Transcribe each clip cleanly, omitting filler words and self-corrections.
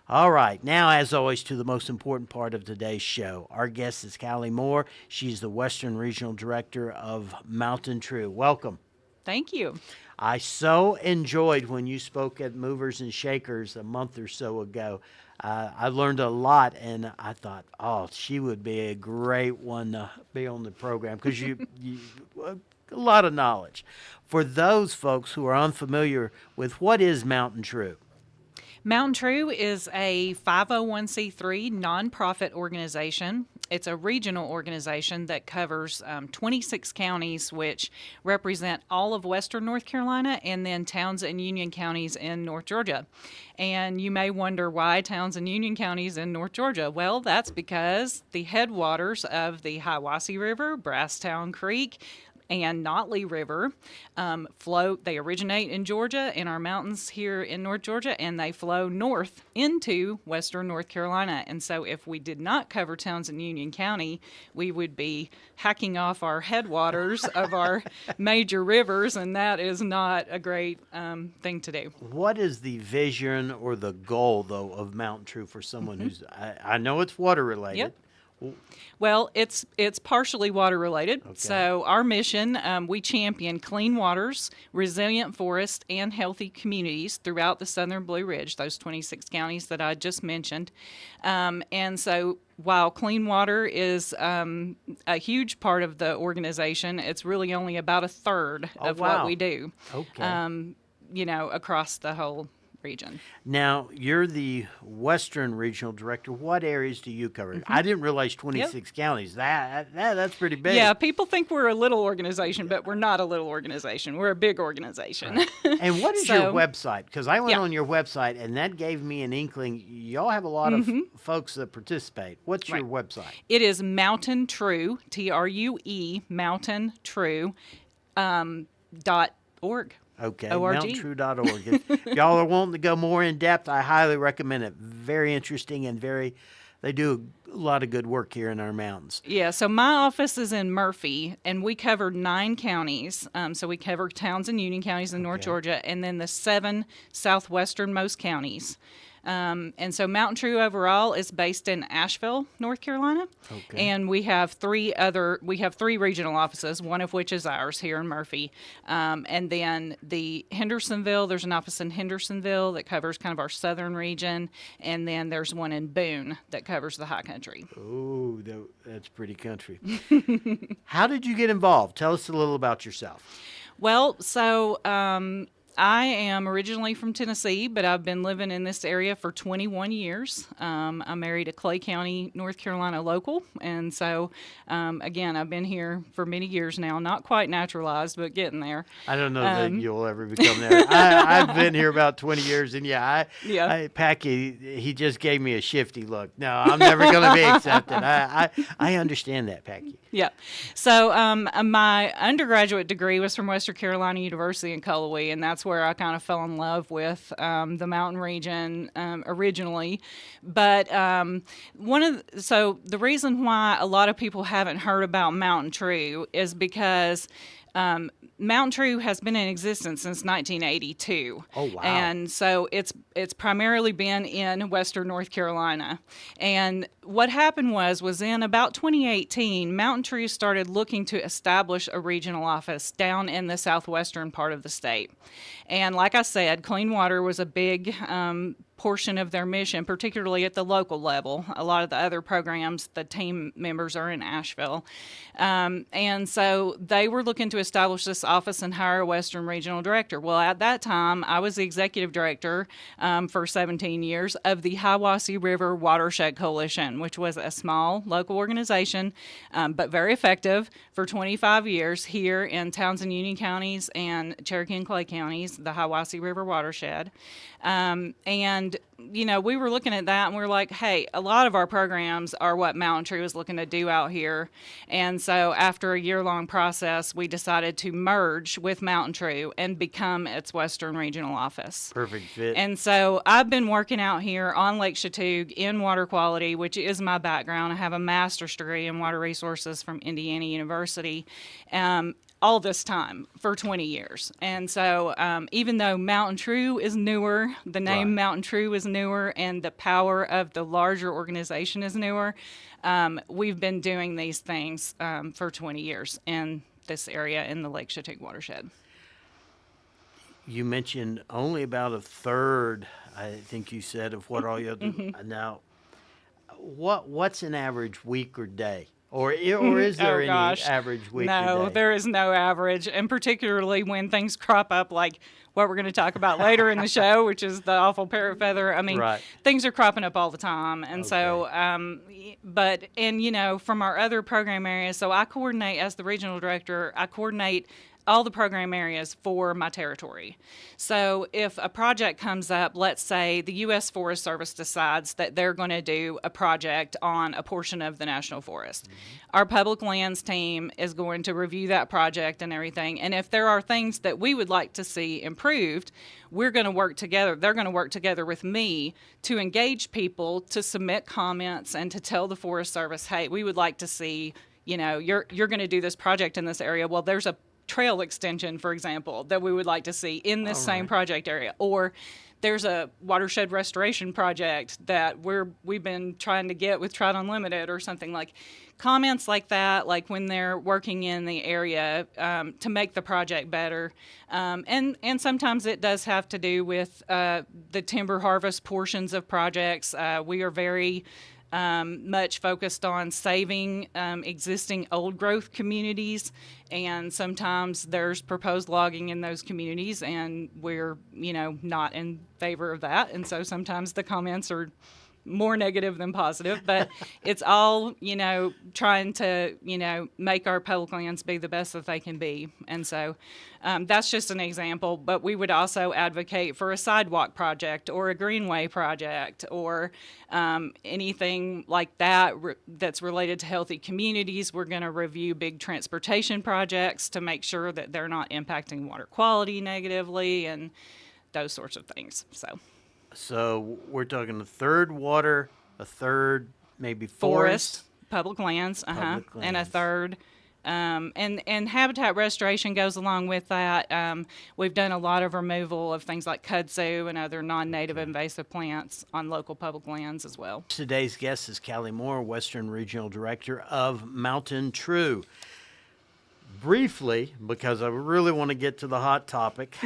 All right, now, as always, to the most important part of today's show. Our guest is Callie Moore. She's the Western Regional Director of MountainTrue. Welcome. Thank you. I so enjoyed when you spoke at Movers and Shakers a month or so ago. I learned a lot, and I thought, oh, she would be a great one to be on the program because you a lot of knowledge. For those folks who are unfamiliar with what is MountainTrue. MountainTrue is a 501c3 nonprofit organization. It's a regional organization that covers 26 counties, which represent all of western North Carolina and then Towns and Union counties in North Georgia. And you may wonder why Towns and Union counties in North Georgia. Well, that's because the headwaters of the Hiwassee River, Brasstown Creek, and Notley River flow. They originate in Georgia, in our mountains here in North Georgia, and they flow north into western North Carolina. And so if we did not cover Towns and Union County, we would be hacking off our headwaters of our major rivers, and that is not a great thing to do. What is the vision or the goal, though, of MountainTrue for someone who's, I know it's water related. Yep. Well, it's partially water related. Okay. So our mission, we champion clean waters, resilient forests, and healthy communities throughout the Southern Blue Ridge, those 26 counties that I just mentioned. And so while clean water is a huge part of the organization, it's really only about a third of wow. what we do, Okay. across the whole region. Now, you're the Western Regional Director. What areas do you cover? I didn't realize 26 counties. That's pretty big. Yeah, people think we're a little organization, but we're not a little organization. We're a big organization. Right. And what is your So- website? Because I went Yeah. on your website, and that gave me an inkling. Y'all have a lot of folks that participate. What's your website? It is MountainTrue, TRUE, MountainTrue, .org. Okay, ORG. MountainTrue.org. If y'all are wanting to go more in depth, I highly recommend it. Very interesting and they do a lot of good work here in our mountains. Yeah, so my office is in Murphy, and we cover 9 counties. So we cover Towns and Union counties in North Okay. Georgia, and then the 7 southwesternmost counties. And so MountainTrue overall is based in Asheville, North Carolina. Okay. And we have 3 regional offices, one of which is ours here in Murphy. And then there's an office in Hendersonville that covers kind of our southern region. And then there's one in Boone that covers the high country. Oh, that's pretty country. How did you get involved? Tell us a little about yourself. Well, so I am originally from Tennessee, but I've been living in this area for 21 years. I'm married a Clay County, North Carolina local, and so, again, I've been here for many years now. Not quite naturalized, but getting there. I don't know that you'll ever become there. I've been here about 20 years, and Packy, he just gave me a shifty look. No, I'm never going to be accepted. I understand that, Packy. Yeah. So my undergraduate degree was from Western Carolina University in Cullowhee, and that's where I kind of fell in love with the mountain region originally. But so the reason why a lot of people haven't heard about MountainTrue is because MountainTrue has been in existence since 1982. Oh, wow. And so it's primarily been in Western North Carolina. And what happened was in about 2018, MountainTrue started looking to establish a regional office down in the southwestern part of the state. And like I said, clean water was a big portion of their mission, particularly at the local level. A lot of the other programs, the team members are in Asheville. And so they were looking to establish this office and hire a Western Regional Director. Well, at that time, I was the Executive Director for 17 years of the Hiwassee River Watershed Coalition, which was a small local organization, but very effective for 25 years here in Towns and Union counties and Cherokee and Clay counties, the Hiwassee River Watershed. And, you know, we were looking at that and we are like, hey, a lot of our programs are what MountainTrue is looking to do out here. And so after a year-long process, we decided to merge with MountainTrue and become its Western Regional Office. Perfect fit. And so I've been working out here on Lake Chatuge in water quality, which is my background. I have a master's degree in water resources from Indiana University. all this time for 20 years. And so even though MountainTrue is newer, the name Right. MountainTrue is newer, and the power of the larger organization is newer, we've been doing these things for 20 years in this area in the Lake Chatuge watershed. You mentioned only about a third, I think you said, of what all you do. Now, what's an average week or day? Or is there Oh any gosh. average week No, or day? there is no average. And particularly when things crop up like what we're going to talk about later in the show, which is the awful parrot feather. I mean, Right. things are cropping up all the time. And so, from our other program areas, so I coordinate as the regional director, I coordinate all the program areas for my territory. So if a project comes up, let's say the U.S. Forest Service decides that they're going to do a project on a portion of the national forest. Our public lands team is going to review that project and everything. And if there are things that we would like to see improved, we're going to work together. They're going to work together with me to engage people, to submit comments, and to tell the Forest Service, hey, we would like to see, you're going to do this project in this area. Well, there's a trail extension, for example, that we would like to see in this same project area. Or there's a watershed restoration project that we've been trying to get with Trout Unlimited or something. Like comments like that, like when they're working in the area to make the project better. And sometimes it does have to do with the timber harvest portions of projects. We are very much focused on saving existing old growth communities, and sometimes there's proposed logging in those communities, and we're not in favor of that, and so sometimes the comments are more negative than positive, but it's all, trying to, make our public lands be the best that they can be. And so that's just an example, but we would also advocate for a sidewalk project or a greenway project or anything like that that's related to healthy communities. We're going to review big transportation projects to make sure that they're not impacting water quality negatively and those sorts of things. So we're talking a third water, a third maybe Forest, public lands, Public and a lands. third. And habitat restoration goes along with that. We've done a lot of removal of things like kudzu and other non-native invasive plants on local public lands as well. Today's guest is Callie Moore, Western Regional Director of MountainTrue. Briefly, because I really want to get to the hot topic,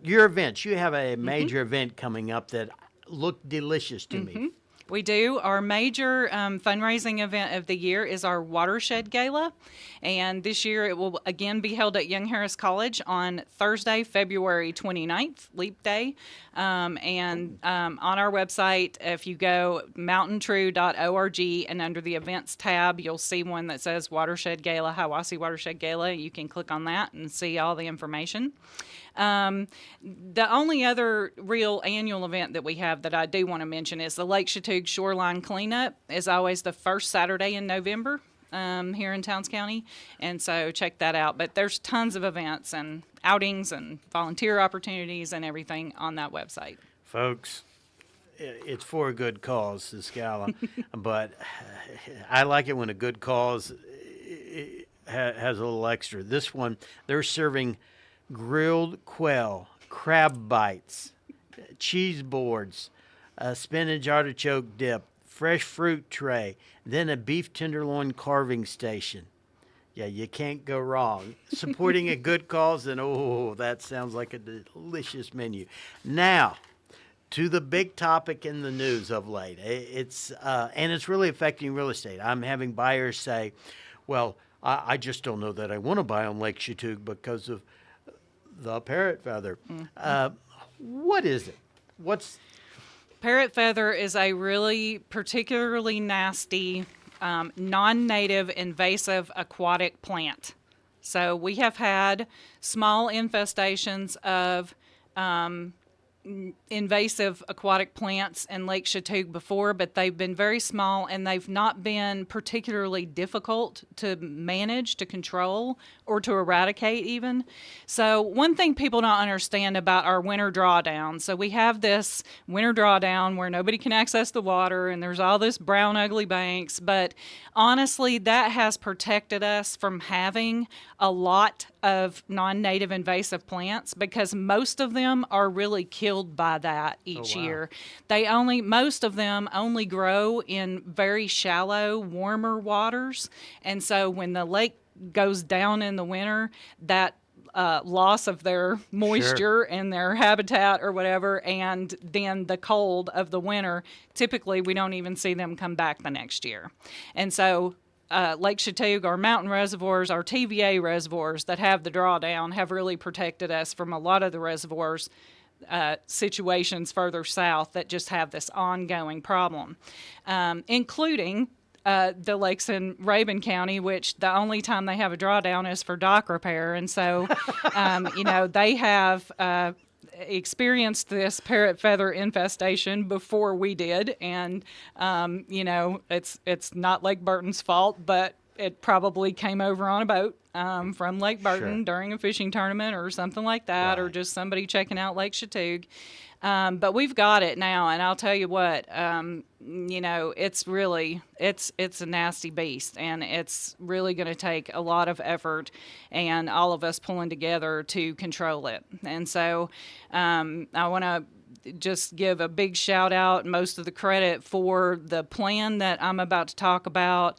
your events. You have a major event coming up that looked delicious to me. We do. Our major fundraising event of the year is our Watershed Gala. And this year it will again be held at Young Harris College on Thursday, February 29th, Leap Day. On our website, if you go mountaintrue.org and under the events tab, you'll see one that says Watershed Gala, Hiwassee Watershed Gala. You can click on that and see all the information. The only other real annual event that we have that I do want to mention is the Lake Chatuge Shoreline Cleanup is always the first Saturday in November here in Towns County, and so check that out. But there's tons of events and outings and volunteer opportunities and everything on that website. Folks, it's for a good cause, this gala, but I like it when a good cause has a little extra. This one, they're serving grilled quail, crab bites, cheese boards, spinach artichoke dip, fresh fruit tray, then a beef tenderloin carving station. Yeah, you can't go wrong. Supporting a good cause, and that sounds like a delicious menu. Now, to the big topic in the news of late. It's really affecting real estate. I'm having buyers say, well, I just don't know that I want to buy on Lake Chatuge because of the parrot feather. What is it? Parrot feather is a really particularly nasty, non-native invasive aquatic plant. So we have had small infestations of invasive aquatic plants in Lake Chatuge before, but they've been very small and they've not been particularly difficult to manage, to control, or to eradicate even. So one thing people don't understand about our winter drawdown, so we have this winter drawdown where nobody can access the water and there's all this brown ugly banks, but honestly that has protected us from having a lot of non-native invasive plants because most of them are really killed by that each wow. year. Most of them only grow in very shallow, warmer waters. And so when the lake goes down in the winter, that loss of their moisture and their habitat or whatever, and then the cold of the winter, typically we don't even see them come back the next year. And so Lake Chatuge, our mountain reservoirs, our TVA reservoirs that have the drawdown have really protected us from a lot of the reservoirs situations further south that just have this ongoing problem, including the lakes in Rabun County, which the only time they have a drawdown is for dock repair. And so, they have experienced this parrot feather infestation before we did. And, it's not Lake Burton's fault, but it probably came over on a boat from Lake Burton during a fishing tournament or something like that, or just somebody checking out Lake Chatuge. But we've got it now, and I'll tell you what, it's really, it's a nasty beast, and it's really going to take a lot of effort and all of us pulling together to control it. And so I want to just give a big shout out, most of the credit for the plan that I'm about to talk about,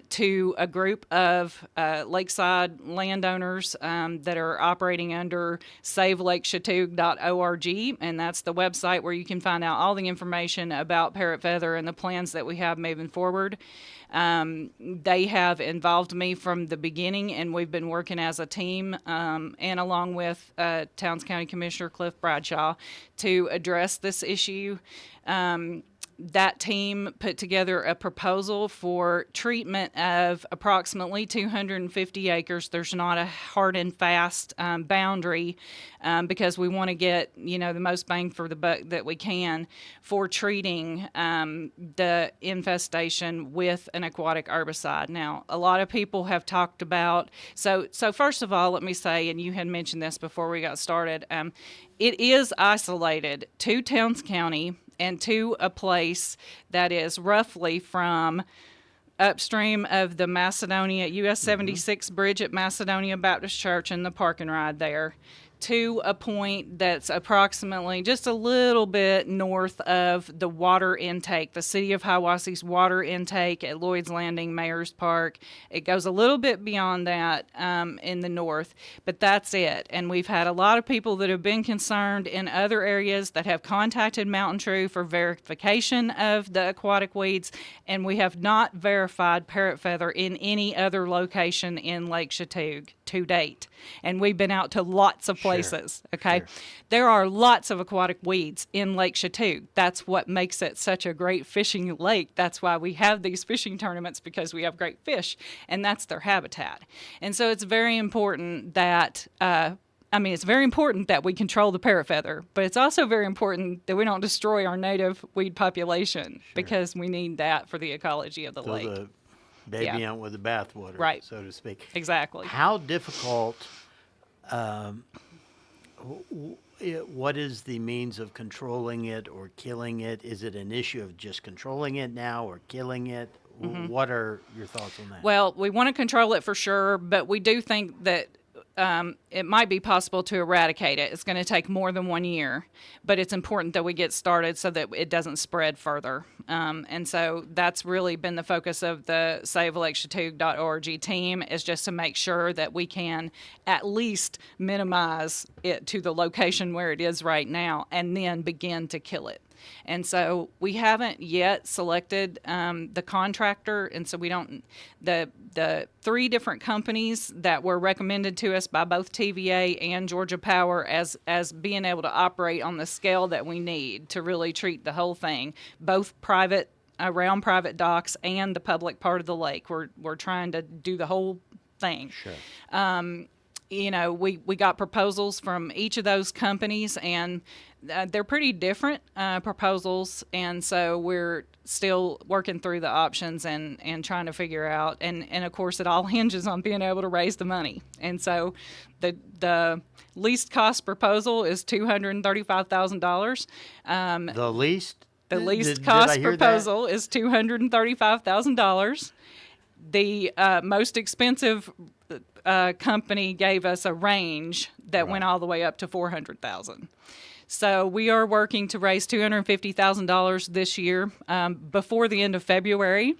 to a group of lakeside landowners that are operating under savelakechatuge.org, and that's the website where you can find out all the information about parrot feather and the plans that we have moving forward. They have involved me from the beginning, and we've been working as a team, and along with Towns County Commissioner Cliff Bradshaw, to address this issue. That team put together a proposal for treatment of approximately 250 acres. There's not a hard and fast boundary because we want to get, the most bang for the buck that we can for treating the infestation with an aquatic herbicide. Now, a lot of people have talked about, so first of all, let me say, and you had mentioned this before we got started, it is isolated to Towns County and to a place that is roughly from upstream of the Macedonia, US 76 bridge at Macedonia Baptist Church and the park and ride there, to a point that's approximately just a little bit north of the water intake, the city of Hiwassee's water intake at Lloyd's Landing, Mayor's Park. It goes a little bit beyond that in the north, but that's it. And we've had a lot of people that have been concerned in other areas that have contacted MountainTrue for verification of the aquatic weeds, and we have not verified parrot feather in any other location in Lake Chatuge to date. And we've been out to lots of places, okay? Sure. There are lots of aquatic weeds in Lake Chatuge. That's what makes it such a great fishing lake. That's why we have these fishing tournaments, because we have great fish, and that's their habitat. And so it's very important that it's very important that we control the parrot feather, but it's also very important that we don't destroy our native weed population, because we need that for the ecology of the lake. The baby out with the bathwater, right, so to speak. Exactly. How difficult, what is the means of controlling it or killing it? Is it an issue of just controlling it now or killing it? What are your thoughts on that? Well, we want to control it for sure, but we do think that it might be possible to eradicate it. It's going to take more than 1 year, but it's important that we get started so that it doesn't spread further. And so that's really been the focus of the savelakechatuge.org team, is just to make sure that we can at least minimize it to the location where it is right now and then begin to kill it. And so we haven't yet selected the contractor, and so we don't. The three different companies that were recommended to us by both TVA and Georgia Power as being able to operate on the scale that we need to really treat the whole thing, both private around private docks and the public part of the lake. We're trying to do the whole thing. Sure. We got proposals from each of those companies, and they're pretty different proposals, and so we're still working through the options and trying to figure out, and of course it all hinges on being able to raise the money. And so the least cost proposal is $235,000. The least? The least cost proposal is $235,000. The most expensive company gave us a range that went all the way up to $400,000. So we are working to raise $250,000 this year before the end of February,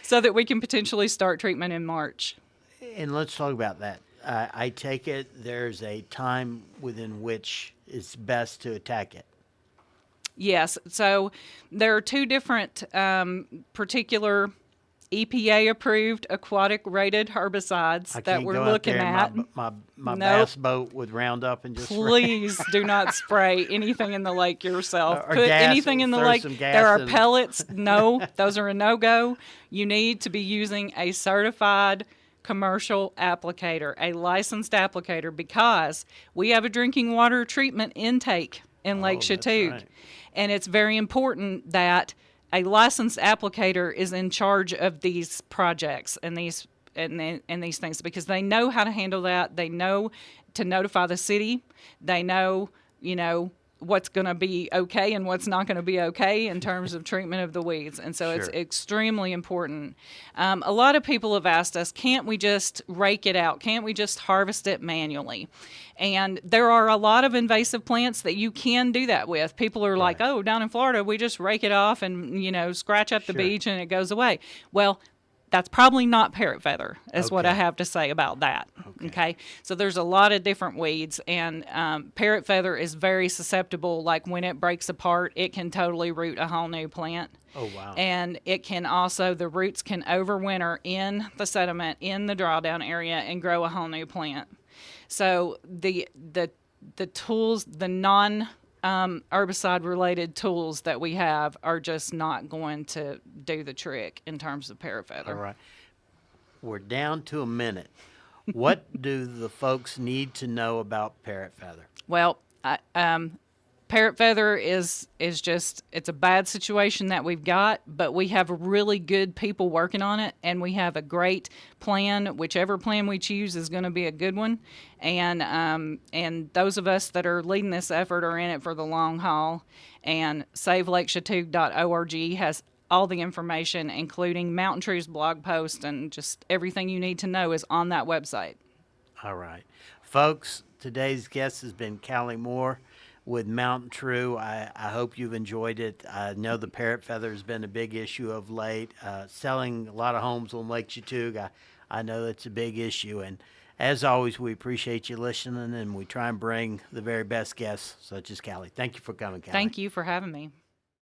so that we can potentially start treatment in March. And let's talk about that. I take it there's a time within which it's best to attack it. Yes. So there are two different particular EPA-approved aquatic rated herbicides I that can't we're go out looking there in at. my Nope. bass boat with Roundup and just Please do not spray anything in the lake yourself. Or Put gas, anything in the throw lake. some gas There are in. pellets. No, those are a no-go. You need to be using a certified commercial applicator, a licensed applicator, because we have a drinking water treatment intake in Lake that's Chatuge. right. And it's very important that a licensed applicator is in charge of these projects and these things, because they know how to handle that. They know to notify the city. They know, what's going to be okay and what's not going to be okay in terms of treatment of the weeds. And so it's Sure. extremely important. A lot of people have asked us, can't we just rake it out? Can't we just harvest it manually? And there are a lot of invasive plants that you can do that with. People are like, oh, down in Florida, we just rake it off and, scratch up the Sure. beach and it goes away. Well, that's probably not parrot feather, is what I Okay. have to say about that. Okay. So there's a lot of different weeds, and parrot feather is very susceptible. Like when it breaks apart, it can totally root a whole new plant. Oh, wow. And it can also, the roots can overwinter in the sediment in the drawdown area and grow a whole new plant. So the tools, the non herbicide related tools that we have are just not going to do the trick in terms of parrot feather. All right. We're down to a minute. What do the folks need to know about parrot feather? Well, parrot feather is just, it's a bad situation that we've got, but we have really good people working on it, and we have a great plan. Whichever plan we choose is going to be a good one, and those of us that are leading this effort are in it for the long haul. And SaveLakeChatuge.org has all the information, including MountainTrue's blog post, and just everything you need to know is on that website. All right. Folks, today's guest has been Callie Moore with MountainTrue. I hope you've enjoyed it. I know the parrot feather has been a big issue of late. Selling a lot of homes on Lake Chatuge, I know that's a big issue. And as always, we appreciate you listening, and we try and bring the very best guests, such as Callie. Thank you for coming, Callie. Thank you for having me.